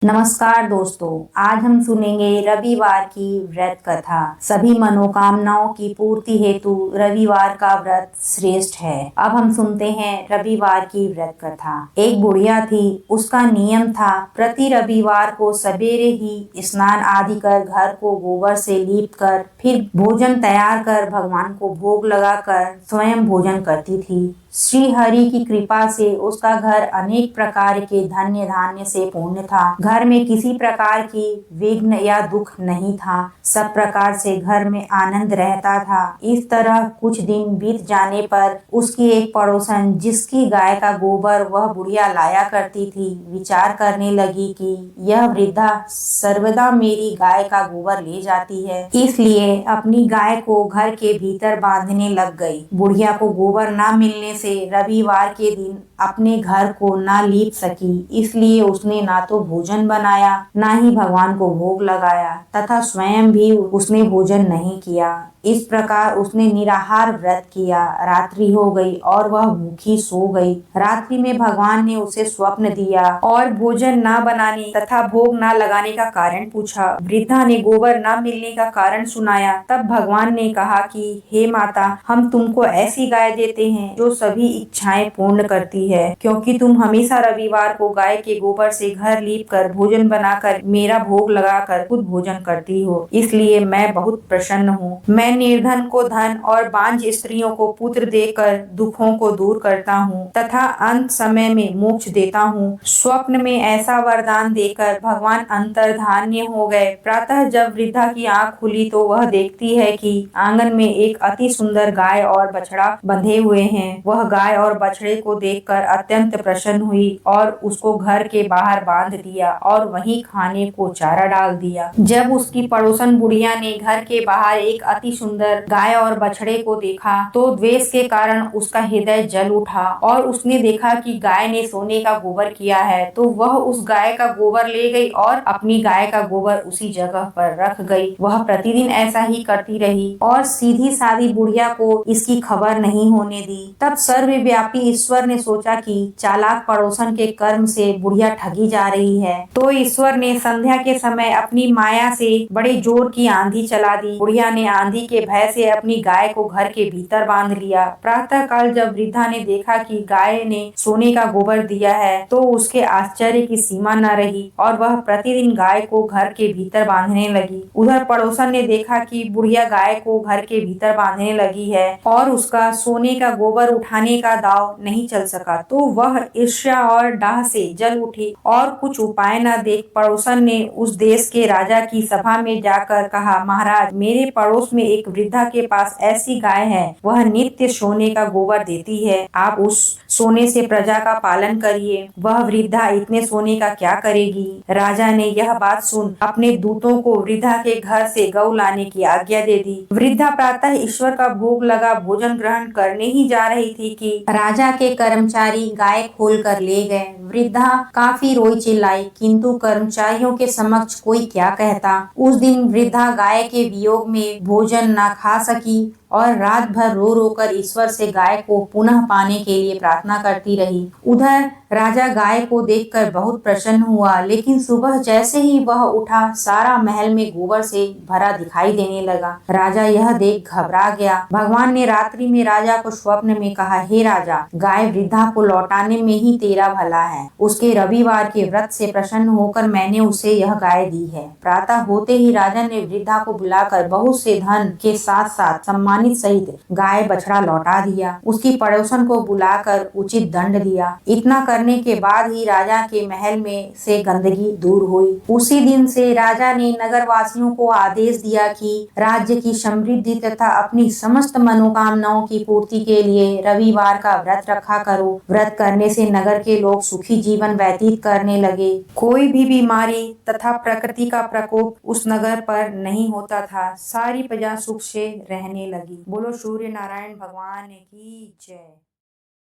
नमस्कार दोस्तों, आज हम सुनेंगे रविवार की व्रत कथा। सभी मनोकामनाओं की पूर्ति हेतु रविवार का व्रत श्रेष्ठ है। अब हम सुनते हैं रविवार की व्रत कथा। एक बुढ़िया थी, उसका नियम था प्रति रविवार को सवेरे ही स्नान आदि कर घर को गोबर से लीप कर फिर भोजन तैयार कर भगवान को भोग लगाकर स्वयं भोजन करती थी। श्री हरि की कृपा से उसका घर अनेक प्रकार के धन्य धान्य से पूर्ण था। घर में किसी प्रकार की विघ्न या दुख नहीं था। सब प्रकार से घर में आनंद रहता था। इस तरह कुछ दिन बीत जाने पर उसकी एक पड़ोसन, जिसकी गाय का गोबर वह बुढ़िया लाया करती थी, विचार करने लगी कि यह वृद्धा सर्वदा मेरी गाय का गोबर ले जाती है, इसलिए अपनी गाय को घर के भीतर बांधने लग गई। बुढ़िया को गोबर न मिलने से रविवार के दिन अपने घर को न लीप सकी, इसलिए उसने ना तो भोजन बनाया, ना ही भगवान को भोग लगाया तथा स्वयं भी उसने भोजन नहीं किया। इस प्रकार उसने निराहार व्रत किया। रात्रि हो गई और वह भूखी सो गई। रात्रि में भगवान ने उसे स्वप्न दिया और भोजन न बनाने तथा भोग न लगाने का कारण पूछा। वृद्धा ने गोबर न मिलने का कारण सुनाया। तब भगवान ने कहा कि हे माता, हम तुमको ऐसी गाय देते हैं जो सभी इच्छाएं पूर्ण करती है, क्योंकि तुम हमेशा रविवार को गाय के गोबर से घर लीप कर भोजन बनाकर मेरा भोग लगाकर खुद भोजन करती हो, इसलिए मैं बहुत प्रसन्न हूँ। मैं निर्धन को धन और बांझ स्त्रियों को पुत्र देकर दुखों को दूर करता हूँ तथा अंत समय में मोक्ष देता हूँ। स्वप्न में ऐसा वरदान देकर भगवान अंतर्धान्य हो गए। प्रातः जब वृद्धा की आंख खुली तो वह देखती है कि आंगन में एक अति सुंदर गाय और बछड़ा बंधे हुए हैं। वह गाय और बछड़े को देखकर अत्यंत प्रसन्न हुई और उसको घर के बाहर बांध दिया और वहीं खाने को चारा डाल दिया। जब उसकी पड़ोसन बुढ़िया ने घर के बाहर एक अति सुंदर गाय और बछड़े को देखा तो द्वेष के कारण उसका हृदय जल उठा और उसने देखा कि गाय ने सोने का गोबर किया है, तो वह उस गाय का गोबर ले गई और अपनी गाय का गोबर उसी जगह पर रख गई। वह प्रतिदिन ऐसा ही करती रही और सीधी सादी बुढ़िया को इसकी खबर नहीं होने दी। तब सर्वव्यापी ईश्वर ने सोचा कि चालाक पड़ोसन के कर्म से बुढ़िया ठगी जा रही है, तो ईश्वर ने संध्या के समय अपनी माया से बड़े जोर की आंधी चला दी। बुढ़िया ने आंधी के भय से अपनी गाय को घर के भीतर बांध लिया। प्रातः काल जब वृद्धा ने देखा कि गाय ने सोने का गोबर दिया है, तो उसके आश्चर्य की सीमा न रही और वह प्रतिदिन गाय को घर के भीतर बांधने लगी। उधर पड़ोसन ने देखा कि बुढ़िया गाय को घर के भीतर बांधने लगी है और उसका सोने का गोबर उठाने का दाव नहीं चल सका, तो वह ईर्ष्या और डाह से जल उठी और कुछ उपाय न देख पड़ोसन ने उस देश के राजा की सभा में जाकर कहा, महाराज, मेरे पड़ोस में एक वृद्धा के पास ऐसी गाय है, वह नित्य सोने का गोबर देती है। आप उस सोने से प्रजा का पालन करिए। वह वृद्धा इतने सोने का क्या करेगी? राजा ने यह बात सुन अपने दूतों को वृद्धा के घर से गौ लाने की आज्ञा दे दी। वृद्धा प्रातः ईश्वर का भोग लगा भोजन ग्रहण करने ही जा रही थी कि राजा के कर्मचारी गाय खोल कर ले गए। वृद्धा काफी रोई चिल्लाई, किंतु कर्मचारियों के समक्ष कोई क्या कहता। उस दिन वृद्धा गाय के वियोग में भोजन न खा सकी और रात भर रो रो कर ईश्वर से गाय को पुनः पाने के लिए प्रार्थना करती रही। उधर राजा गाय को देखकर बहुत प्रसन्न हुआ, लेकिन सुबह जैसे ही वह उठा, सारा महल में गोबर से भरा दिखाई देने लगा। राजा यह देख घबरा गया। भगवान ने रात्रि में राजा को स्वप्न में कहा, हे राजा, गाय वृद्धा को लौटाने में ही तेरा भला है। उसके रविवार के व्रत से प्रसन्न होकर मैंने उसे यह गाय दी है। प्रातः होते ही राजा ने वृद्धा को बुलाकर बहुत से धन के साथ साथ सम्मान सहित गाय बछड़ा लौटा दिया। उसकी पड़ोसन को बुलाकर उचित दंड दिया। इतना करने के बाद ही राजा के महल में से गंदगी दूर हुई। उसी दिन से राजा ने नगरवासियों को आदेश दिया कि राज्य की समृद्धि तथा अपनी समस्त मनोकामनाओं की पूर्ति के लिए रविवार का व्रत रखा करो। व्रत करने से नगर के लोग सुखी जीवन व्यतीत करने लगे। कोई भी बीमारी तथा प्रकृति का प्रकोप उस नगर पर नहीं होता था। सारी प्रजा सुख से रहने लगी। बोलो सूर्य नारायण भगवान की जय।